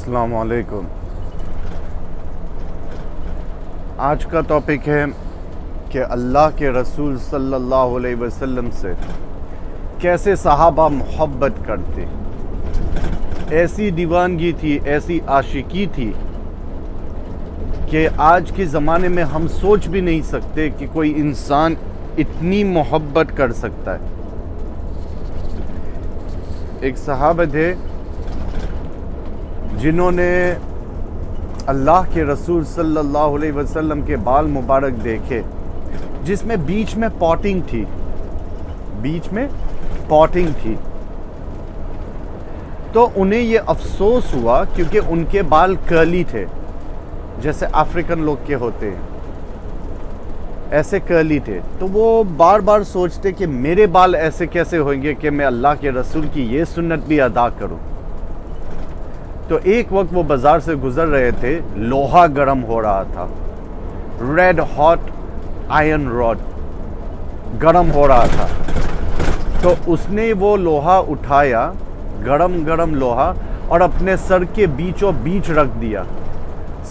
السلام علیکم۔ آج کا ٹاپک ہے کہ اللہ کے رسول صلی اللہ علیہ وسلم سے کیسے صحابہ محبت کرتے، ایسی دیوانگی تھی، ایسی عاشقی تھی کہ آج کے زمانے میں ہم سوچ بھی نہیں سکتے کہ کوئی انسان اتنی محبت کر سکتا ہے۔ ایک صحابہ تھے جنہوں نے اللہ کے رسول صلی اللہ علیہ وسلم کے بال مبارک دیکھے جس میں بیچ میں پاٹنگ تھی، تو انہیں یہ افسوس ہوا کیونکہ ان کے بال کرلی تھے، جیسے افریقن لوگ کے ہوتے ہیں ایسے کرلی تھے، تو وہ بار بار سوچتے کہ میرے بال ایسے کیسے ہوئیں گے کہ میں اللہ کے رسول کی یہ سنت بھی ادا کروں۔ تو ایک وقت وہ بازار سے گزر رہے تھے، لوہا گرم ہو رہا تھا، ریڈ ہاٹ آئرن راڈ گرم ہو رہا تھا، تو اس نے وہ لوہا اٹھایا، گرم لوہا، اور اپنے سر کے بیچوں بیچ رکھ دیا،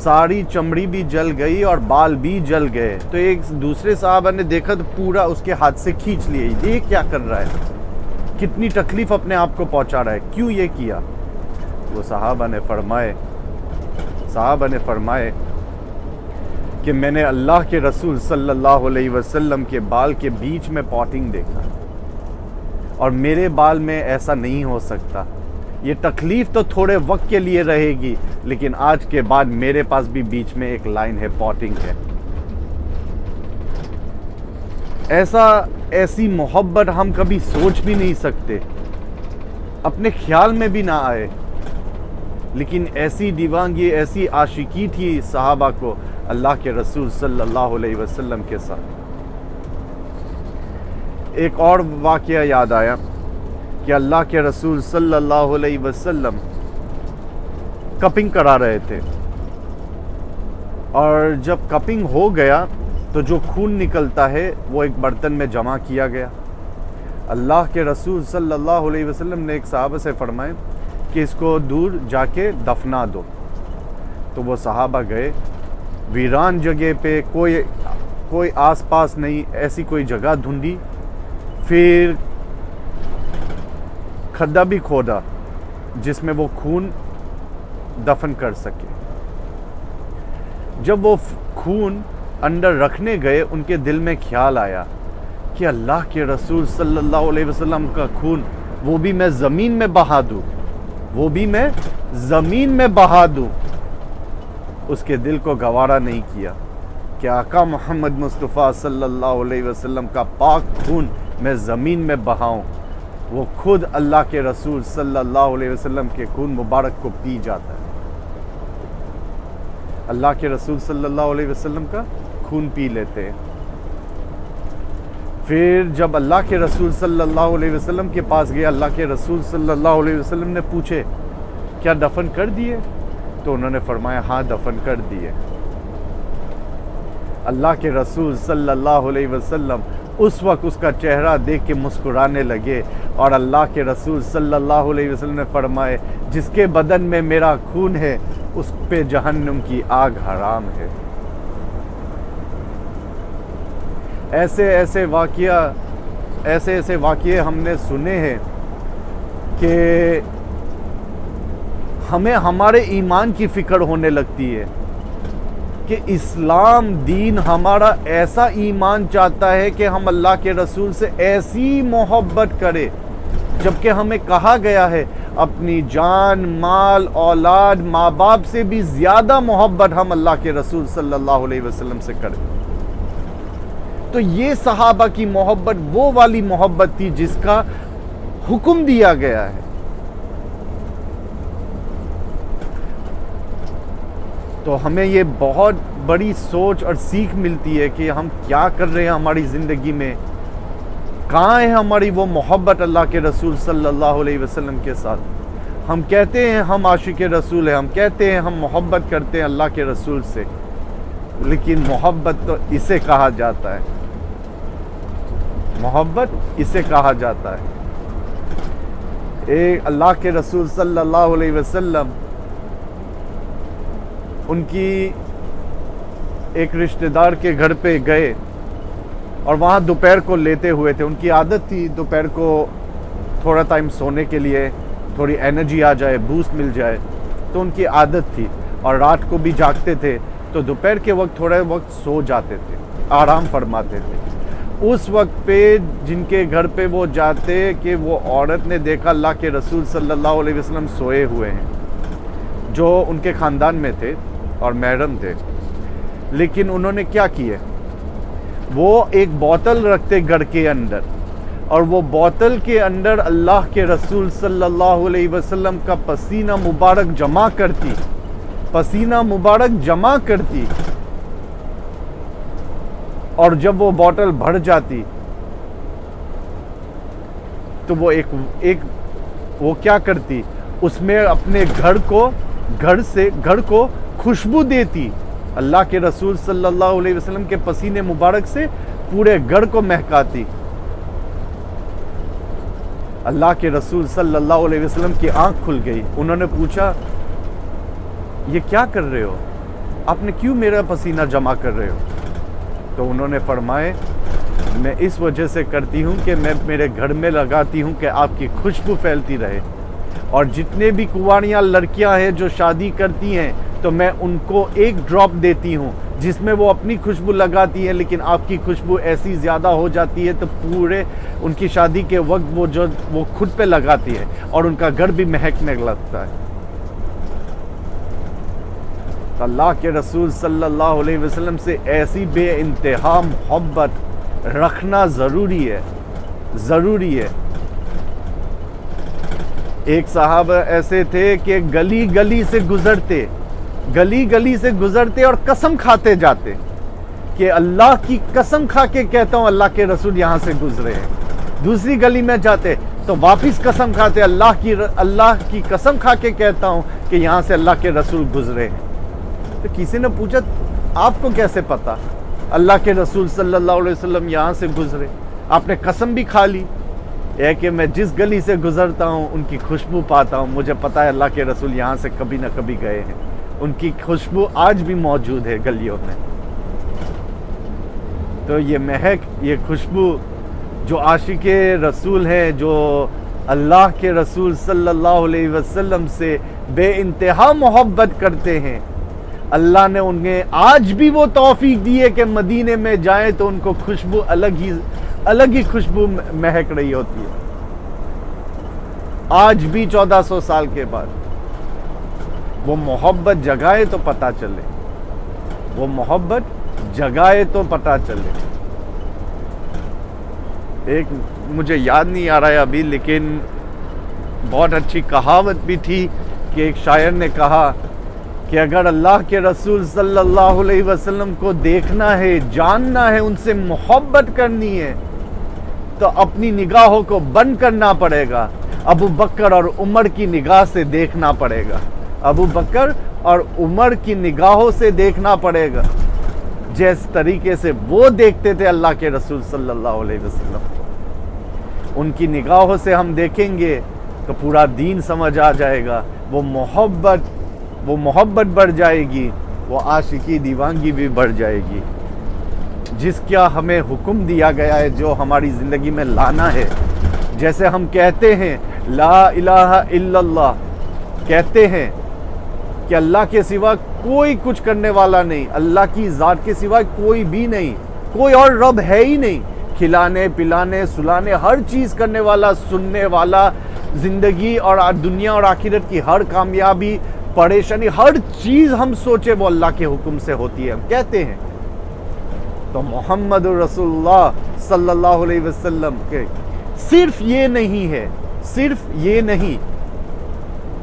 ساری چمڑی بھی جل گئی اور بال بھی جل گئے۔ تو ایک دوسرے صحابہ نے دیکھا تو پورا اس کے ہاتھ سے کھینچ لیا، یہ کیا کر رہا ہے، کتنی تکلیف اپنے آپ کو پہنچا رہا ہے، کیوں یہ کیا؟ وہ صحابہ نے فرمائے کہ میں نے اللہ کے رسول صلی اللہ علیہ وسلم کے بال کے بیچ میں پاٹنگ دیکھا، اور میرے بال میں ایسا نہیں ہو سکتا، یہ تکلیف تو تھوڑے وقت کے لیے رہے گی، لیکن آج کے بعد میرے پاس بھی بیچ میں ایک لائن ہے، پاٹنگ ہے۔ ایسی محبت ہم کبھی سوچ بھی نہیں سکتے، اپنے خیال میں بھی نہ آئے، لیکن ایسی دیوانگی، ایسی عاشقی تھی صحابہ کو اللہ کے رسول صلی اللہ علیہ وسلم کے ساتھ۔ ایک اور واقعہ یاد آیا کہ اللہ کے رسول صلی اللہ علیہ وسلم کپنگ کرا رہے تھے، اور جب کپنگ ہو گیا تو جو خون نکلتا ہے وہ ایک برتن میں جمع کیا گیا۔ اللہ کے رسول صلی اللہ علیہ وسلم نے ایک صحابہ سے فرمائے کہ اس کو دور جا کے دفنا دو، تو وہ صحابہ گئے، ویران جگہ پہ، کوئی آس پاس نہیں، ایسی کوئی جگہ ڈھونڈی، پھر کھڈا بھی کھودا جس میں وہ خون دفن کر سکے۔ جب وہ خون اندر رکھنے گئے، ان کے دل میں خیال آیا کہ اللہ کے رسول صلی اللہ علیہ وسلم کا خون وہ بھی میں زمین میں بہا دوں۔ اس کے دل کو گوارا نہیں کیا کہ آقا محمد مصطفیٰ صلی اللہ علیہ وسلم کا پاک خون میں زمین میں بہاؤں۔ وہ خود اللہ کے رسول صلی اللہ علیہ وسلم کے خون مبارک کو پی جاتا ہے، اللہ کے رسول صلی اللہ علیہ وسلم کا خون پی لیتے ہیں۔ پھر جب اللہ کے رسول صلی اللہ علیہ وسلم کے پاس گیا، اللہ کے رسول صلی اللہ علیہ وسلم نے پوچھے کیا دفن کر دیے؟ تو انہوں نے فرمایا ہاں دفن کر دیے۔ اللہ کے رسول صلی اللہ علیہ وسلم اس وقت اس کا چہرہ دیکھ کے مسکرانے لگے، اور اللہ کے رسول صلی اللہ علیہ وسلم نے فرمائے جس کے بدن میں میرا خون ہے اس پہ جہنم کی آگ حرام ہے۔ ایسے واقعے ہم نے سنے ہیں کہ ہمیں ہمارے ایمان کی فکر ہونے لگتی ہے کہ اسلام دین ہمارا ایسا ایمان چاہتا ہے کہ ہم اللہ کے رسول سے ایسی محبت کرے، جبکہ ہمیں کہا گیا ہے اپنی جان، مال، اولاد، ماں باپ سے بھی زیادہ محبت ہم اللہ کے رسول صلی اللہ علیہ وسلم سے کریں۔ تو یہ صحابہ کی محبت وہ والی محبت تھی جس کا حکم دیا گیا ہے۔ تو ہمیں یہ بہت بڑی سوچ اور سیکھ ملتی ہے کہ ہم کیا کر رہے ہیں ہماری زندگی میں، کہاں ہے ہماری وہ محبت اللہ کے رسول صلی اللہ علیہ وسلم کے ساتھ۔ ہم کہتے ہیں ہم عاشق رسول ہیں، ہم کہتے ہیں ہم محبت کرتے ہیں اللہ کے رسول سے، لیکن محبت تو اسے کہا جاتا ہے، محبت اسے کہا جاتا ہے۔ اللہ کے رسول صلی اللہ علیہ وسلم ان کی ایک رشتہ دار کے گھر پہ گئے اور وہاں دوپہر کو لیتے ہوئے تھے. ان کی عادت تھی دوپہر کو تھوڑا ٹائم سونے کے لیے, تھوڑی انرجی آ جائے, بوسٹ مل جائے, تو ان کی عادت تھی. اور رات کو بھی جاگتے تھے تو دوپہر کے وقت تھوڑا وقت سو جاتے تھے, آرام فرماتے تھے. اس وقت پہ جن کے گھر پہ وہ جاتے کہ وہ عورت نے دیکھا اللہ کے رسول صلی اللہ علیہ وسلم سوئے ہوئے ہیں, جو ان کے خاندان میں تھے اور محرم تھے. لیکن انہوں نے کیا کیا, وہ ایک بوتل رکھتے گھر کے اندر, اور وہ بوتل کے اندر اللہ کے رسول صلی اللہ علیہ وسلم کا پسینہ مبارک جمع کرتی, پسینہ مبارک جمع کرتی. اور جب وہ بوتل بھر جاتی تو وہ وہ کیا کرتی, اس میں اپنے گھر کو خوشبو دیتی. اللہ کے رسول صلی اللہ علیہ وسلم کے پسینے مبارک سے پورے گھر کو مہکاتی. اللہ کے رسول صلی اللہ علیہ وسلم کی آنکھ کھل گئی. انہوں نے پوچھا یہ کیا کر رہے ہو, آپ نے کیوں میرا پسینہ جمع کر رہے ہو؟ تو انہوں نے فرمائے میں اس وجہ سے کرتی ہوں کہ میں میرے گھر میں لگاتی ہوں کہ آپ کی خوشبو پھیلتی رہے, اور جتنے بھی کنواریاں لڑکیاں ہیں جو شادی کرتی ہیں تو میں ان کو ایک ڈراپ دیتی ہوں جس میں وہ اپنی خوشبو لگاتی ہیں, لیکن آپ کی خوشبو ایسی زیادہ ہو جاتی ہے تو پورے ان کی شادی کے وقت وہ خود پہ لگاتی ہے اور ان کا گھر بھی مہکنے لگتا ہے. اللہ کے رسول صلی اللہ علیہ وسلم سے ایسی بے انتہا محبت رکھنا ضروری ہے. ایک صحابہ ایسے تھے کہ گلی گلی سے گزرتے اور قسم کھاتے جاتے کہ اللہ کی قسم کھا کے کہتا ہوں اللہ کے رسول یہاں سے گزرے ہیں. دوسری گلی میں جاتے تو واپس قسم کھاتے اللہ کی قسم کھا کے کہتا ہوں کہ یہاں سے اللہ کے رسول گزرے ہیں. تو کسی نے پوچھا آپ کو کیسے پتا اللہ کے رسول صلی اللہ علیہ وسلم یہاں سے گزرے؟ آپ نے قسم بھی کھا لی ہے کہ میں جس گلی سے گزرتا ہوں ان کی خوشبو پاتا ہوں, مجھے پتا ہے اللہ کے رسول یہاں سے کبھی نہ کبھی گئے ہیں. ان کی خوشبو آج بھی موجود ہے گلیوں میں. تو یہ مہک, یہ خوشبو جو عاشق رسول ہیں, جو اللہ کے رسول صلی اللہ علیہ وسلم سے بے انتہا محبت کرتے ہیں, اللہ نے انہیں آج بھی وہ توفیق دی ہے کہ مدینے میں جائیں تو ان کو خوشبو الگ ہی خوشبو مہک رہی ہوتی ہے. آج بھی 1400 سال کے بعد وہ محبت جگائے تو پتہ چلے, وہ محبت جگائے تو پتہ چلے. ایک مجھے یاد نہیں آ رہا ہے ابھی, لیکن بہت اچھی کہاوت بھی تھی کہ ایک شاعر نے کہا کہ اگر اللہ کے رسول صلی اللہ علیہ وسلم کو دیکھنا ہے, جاننا ہے, ان سے محبت کرنی ہے تو اپنی نگاہوں کو بند کرنا پڑے گا. ابو بکر اور عمر کی نگاہ سے دیکھنا پڑے گا, ابو بکر اور عمر کی نگاہوں سے دیکھنا پڑے گا جس طریقے سے وہ دیکھتے تھے اللہ کے رسول صلی اللہ علیہ وسلم. ان کی نگاہوں سے ہم دیکھیں گے تو پورا دین سمجھ آ جائے گا. وہ محبت بڑھ جائے گی, وہ عاشقی دیوانگی بھی بڑھ جائے گی. جس کا ہمیں حکم دیا گیا ہے, جو ہماری زندگی میں لانا ہے, جیسے ہم کہتے ہیں لا الہ الا اللہ, کہتے ہیں کہ اللہ کے سوا کوئی کچھ کرنے والا نہیں, اللہ کی ذات کے سوا کوئی بھی نہیں, کوئی اور رب ہے ہی نہیں, کھلانے پلانے سلانے ہر چیز کرنے والا, سننے والا, زندگی اور دنیا اور آخرت کی ہر کامیابی پریشانی ہر چیز ہم سوچے وہ اللہ کے حکم سے ہوتی ہے, ہم کہتے ہیں. تو محمد رسول اللہ صلی اللہ علیہ وسلم کے صرف یہ نہیں ہے, صرف یہ نہیں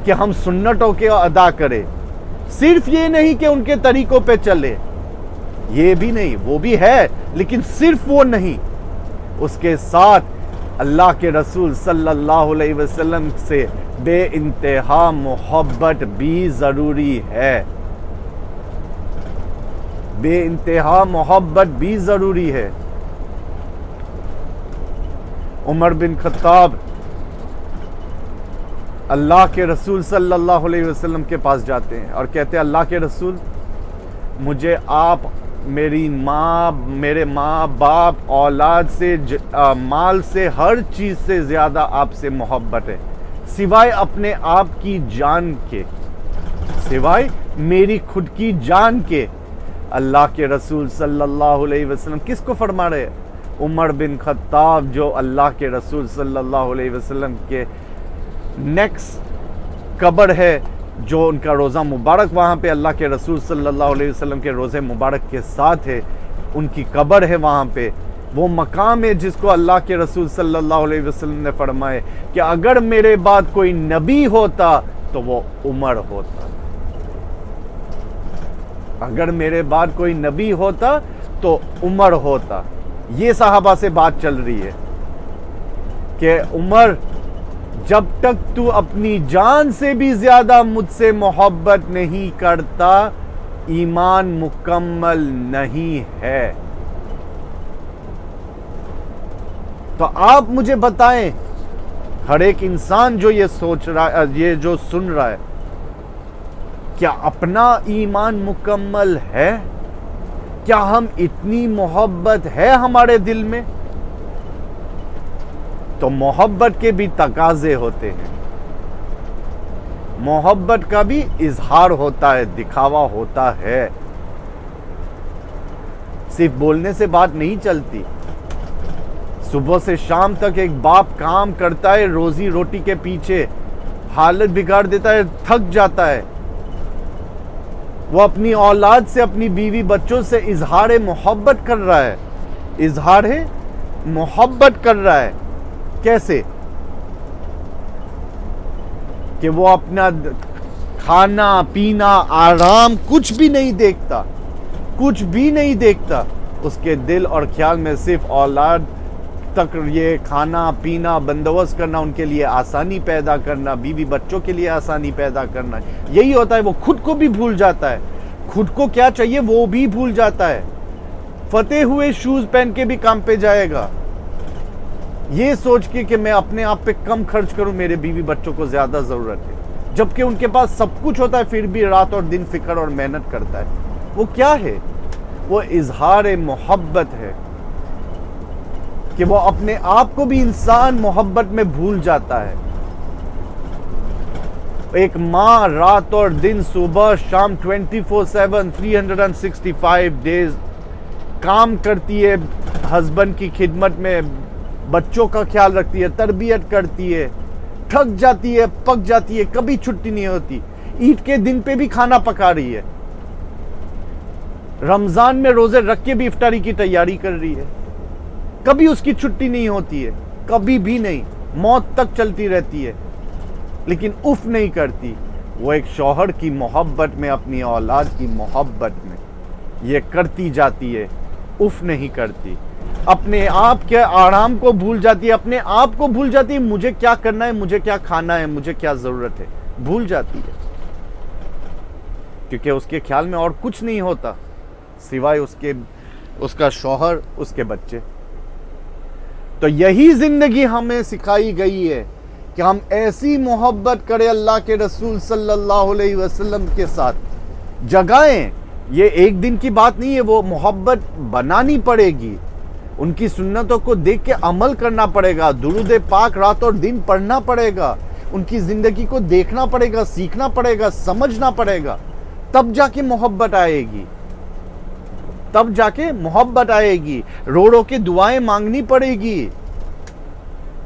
کہ ہم سنتوں کے ادا کریں, صرف یہ نہیں کہ ان کے طریقوں پہ چلے, یہ بھی نہیں, وہ بھی ہے لیکن صرف وہ نہیں, اس کے ساتھ اللہ کے رسول صلی اللہ علیہ وسلم سے بے انتہا محبت بھی ضروری ہے, بے انتہا محبت بھی ضروری ہے. عمر بن خطاب اللہ کے رسول صلی اللہ علیہ وسلم کے پاس جاتے ہیں اور کہتے ہیں اللہ کے رسول مجھے آپ میری ماں، میرے ماں باپ، اولاد سے، مال سے، ہر چیز سے زیادہ آپ سے محبت ہے، سوائے اپنے آپ کی جان کے، سوائے میری خود کی جان کے۔ اللہ کے رسول صلی اللہ علیہ وسلم کس کو فرما رہے؟ عمر بن خطاب، جو اللہ کے رسول صلی اللہ علیہ وسلم کے نیکسٹ قبر ہے، جو ان کا روزہ مبارک وہاں پہ اللہ کے رسول صلی اللہ علیہ وسلم کے روزے مبارک کے ساتھ ہے، ان کی قبر ہے وہاں پہ، وہ مقام ہے جس کو اللہ کے رسول صلی اللہ علیہ وسلم نے فرمائے کہ اگر میرے بعد کوئی نبی ہوتا تو وہ عمر ہوتا، اگر میرے بعد کوئی نبی ہوتا تو عمر ہوتا۔ یہ صحابہ سے بات چل رہی ہے کہ عمر، جب تک تو اپنی جان سے بھی زیادہ مجھ سے محبت نہیں کرتا، ایمان مکمل نہیں ہے۔ تو آپ مجھے بتائیں، ہر ایک انسان جو یہ سوچ رہا ہے، یہ جو سن رہا ہے، کیا اپنا ایمان مکمل ہے؟ کیا ہم اتنی محبت ہے ہمارے دل میں؟ تو محبت کے بھی تقاضے ہوتے ہیں، محبت کا بھی اظہار ہوتا ہے، دکھاوا ہوتا ہے، صرف بولنے سے بات نہیں چلتی۔ صبح سے شام تک ایک باپ کام کرتا ہے روزی روٹی کے پیچھے، حالت بگاڑ دیتا ہے، تھک جاتا ہے، وہ اپنی اولاد سے، اپنی بیوی بچوں سے اظہار محبت کر رہا ہے، اظہار محبت کر رہا ہے۔ کیسے؟ کہ وہ اپنا کھانا پینا آرام کچھ بھی نہیں دیکھتا، کچھ بھی نہیں دیکھتا، اس کے دل اور خیال میں صرف اولاد تک یہ کھانا پینا بندوبست کرنا، ان کے لیے آسانی پیدا کرنا، بیوی بچوں کے لیے آسانی پیدا کرنا، یہی ہوتا ہے۔ وہ خود کو بھی بھول جاتا ہے، خود کو کیا چاہیے وہ بھی بھول جاتا ہے، فتح ہوئے شوز پہن کے بھی کام پہ جائے گا، یہ سوچ کے کہ میں اپنے آپ پہ کم خرچ کروں، میرے بیوی بچوں کو زیادہ ضرورت ہے، جبکہ ان کے پاس سب کچھ ہوتا ہے، پھر بھی رات اور دن فکر اور محنت کرتا ہے۔ وہ کیا ہے؟ وہ اظہار محبت ہے کہ وہ اپنے آپ کو بھی انسان محبت میں بھول جاتا ہے۔ ایک ماں رات اور دن، صبح شام 24/7 365 ڈیز کام کرتی ہے، ہسبینڈ کی خدمت میں بچوں کا خیال رکھتی ہے، تربیت کرتی ہے، تھک جاتی ہے، پک جاتی ہے، کبھی چھٹی نہیں ہوتی، عید کے دن پہ بھی کھانا پکا رہی ہے، رمضان میں روزے رکھ کے بھی افطاری کی تیاری کر رہی ہے، کبھی اس کی چھٹی نہیں ہوتی ہے، کبھی بھی نہیں، موت تک چلتی رہتی ہے، لیکن اف نہیں کرتی۔ وہ ایک شوہر کی محبت میں، اپنی اولاد کی محبت میں یہ کرتی جاتی ہے، اف نہیں کرتی، اپنے آپ کے آرام کو بھول جاتی ہے، اپنے آپ کو بھول جاتی ہے، مجھے کیا کرنا ہے، مجھے کیا کھانا ہے، مجھے کیا ضرورت ہے، بھول جاتی ہے، کیونکہ اس کے خیال میں اور کچھ نہیں ہوتا سوائے اس کا شوہر، اس کے بچے۔ تو یہی زندگی ہمیں سکھائی گئی ہے کہ ہم ایسی محبت کریں اللہ کے رسول صلی اللہ علیہ وسلم کے ساتھ، جگائیں۔ یہ ایک دن کی بات نہیں ہے، وہ محبت بنانی پڑے گی، ان کی سنتوں کو دیکھ کے عمل کرنا پڑے گا، درود پاک رات اور دن پڑھنا پڑے گا، ان کی زندگی کو دیکھنا پڑے گا، سیکھنا پڑے گا، سمجھنا پڑے گا، تب جا کے محبت آئے گی، تب جا کے محبت آئے گی، رو رو کے دعائیں مانگنی پڑے گی۔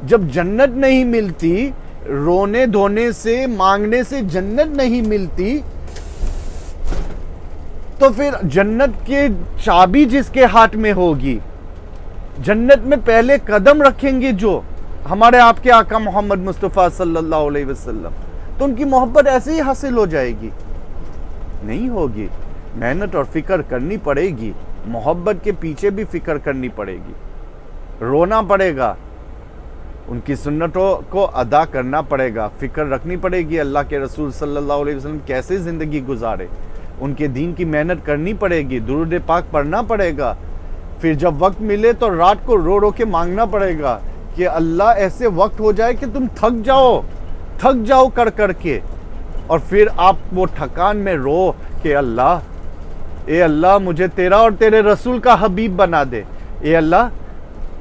جب جنت نہیں ملتی، رونے دھونے سے، مانگنے سے جنت نہیں ملتی، تو پھر جنت کے چابی جس کے ہاتھ میں ہوگی، جنت میں پہلے قدم رکھیں گے جو ہمارے آپ کے آقا محمد مصطفیٰ صلی اللہ علیہ وسلم، تو ان کی محبت ایسے ہی حاصل ہو جائے گی؟ نہیں ہوگی، محنت اور فکر کرنی پڑے گی، محبت کے پیچھے بھی فکر کرنی پڑے گی، رونا پڑے گا، ان کی سنتوں کو ادا کرنا پڑے گا، فکر رکھنی پڑے گی اللہ کے رسول صلی اللہ علیہ وسلم کیسے زندگی گزارے، ان کے دین کی محنت کرنی پڑے گی، درود پاک پڑھنا پڑے گا، پھر جب وقت ملے تو رات کو رو رو کے مانگنا پڑے گا کہ اللہ ایسے وقت ہو جائے کہ تم تھک جاؤ کر کے، اور پھر آپ وہ تھکان میں رو کہ اللہ اے اللہ مجھے تیرا اور تیرے رسول کا حبیب بنا دے، اے اللہ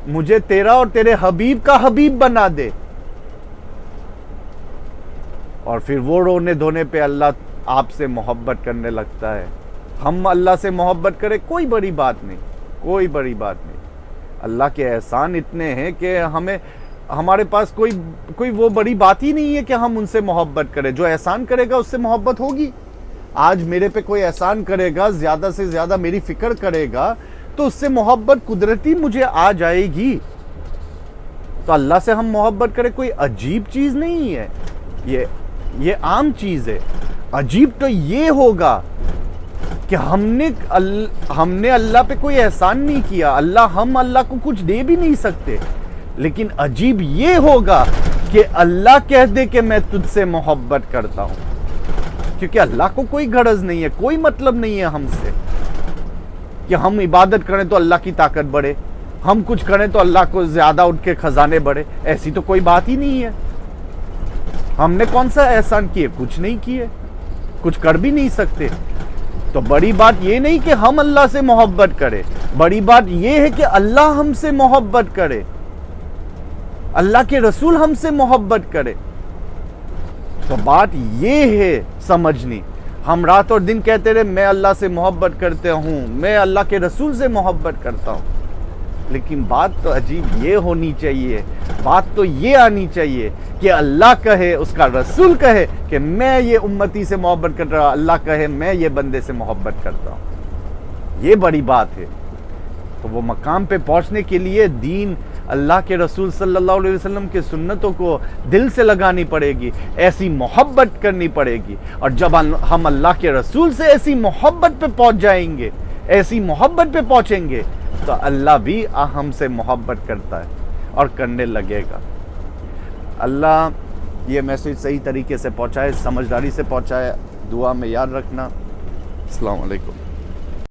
مجھے تیرا اور تیرے حبیب کا حبیب بنا دے. اور پھر وہ رونے دھونے پہ اللہ آپ سے محبت کرنے لگتا ہے. ہم اللہ سے محبت کریں کوئی بڑی بات نہیں، کوئی بڑی بات نہیں. اللہ کے احسان اتنے ہیں کہ ہمارے پاس کوئی وہ بڑی بات ہی نہیں ہے کہ ہم ان سے محبت کریں. جو احسان کرے گا اس سے محبت ہوگی. آج میرے پہ کوئی احسان کرے گا، زیادہ سے زیادہ میری فکر کرے گا، تو اس سے محبت قدرتی مجھے آ جائے گی. تو اللہ سے ہم محبت کریں کوئی عجیب چیز نہیں ہے، یہ عام چیز ہے. عجیب تو یہ ہوگا کہ ہم نے اللہ پہ کوئی احسان نہیں کیا، ہم اللہ کو کچھ دے بھی نہیں سکتے. لیکن عجیب یہ ہوگا کہ اللہ کہہ دے کہ میں تجھ سے محبت کرتا ہوں. کیونکہ اللہ کو کوئی غرض نہیں ہے، کوئی مطلب نہیں ہے ہم سے کہ ہم عبادت کریں تو اللہ کی طاقت بڑھے، ہم کچھ کریں تو اللہ کو زیادہ ان کے خزانے بڑھے. ایسی تو کوئی بات ہی نہیں ہے. ہم نے کون سا احسان کیے؟ کچھ نہیں کیے، کچھ کر بھی نہیں سکتے. تو بڑی بات یہ نہیں کہ ہم اللہ سے محبت کریں، بڑی بات یہ ہے کہ اللہ ہم سے محبت کرے، اللہ کے رسول ہم سے محبت کرے. تو بات یہ ہے سمجھنی. ہم رات اور دن کہتے رہے میں اللہ سے محبت کرتے ہوں، میں اللہ کے رسول سے محبت کرتا ہوں. لیکن بات تو عجیب یہ ہونی چاہیے، بات تو یہ آنی چاہیے کہ اللہ کہے، اس کا رسول کہے کہ میں یہ امتی سے محبت کر رہا ہوں، اللہ کہے میں یہ بندے سے محبت کرتا ہوں. یہ بڑی بات ہے. تو وہ مقام پہ پہنچنے کے لیے دین، اللہ کے رسول صلی اللہ علیہ وسلم کے سنتوں کو دل سے لگانی پڑے گی، ایسی محبت کرنی پڑے گی. اور جب ہم اللہ کے رسول سے ایسی محبت پہ پہنچ جائیں گے، ایسی محبت پہ پہنچیں گے، تو اللہ بھی ہم سے محبت کرتا ہے اور کرنے لگے گا. اللہ یہ میسیج صحیح طریقے سے پہنچائے، سمجھداری سے پہنچائے. دعا میں یاد رکھنا. السلام علیکم.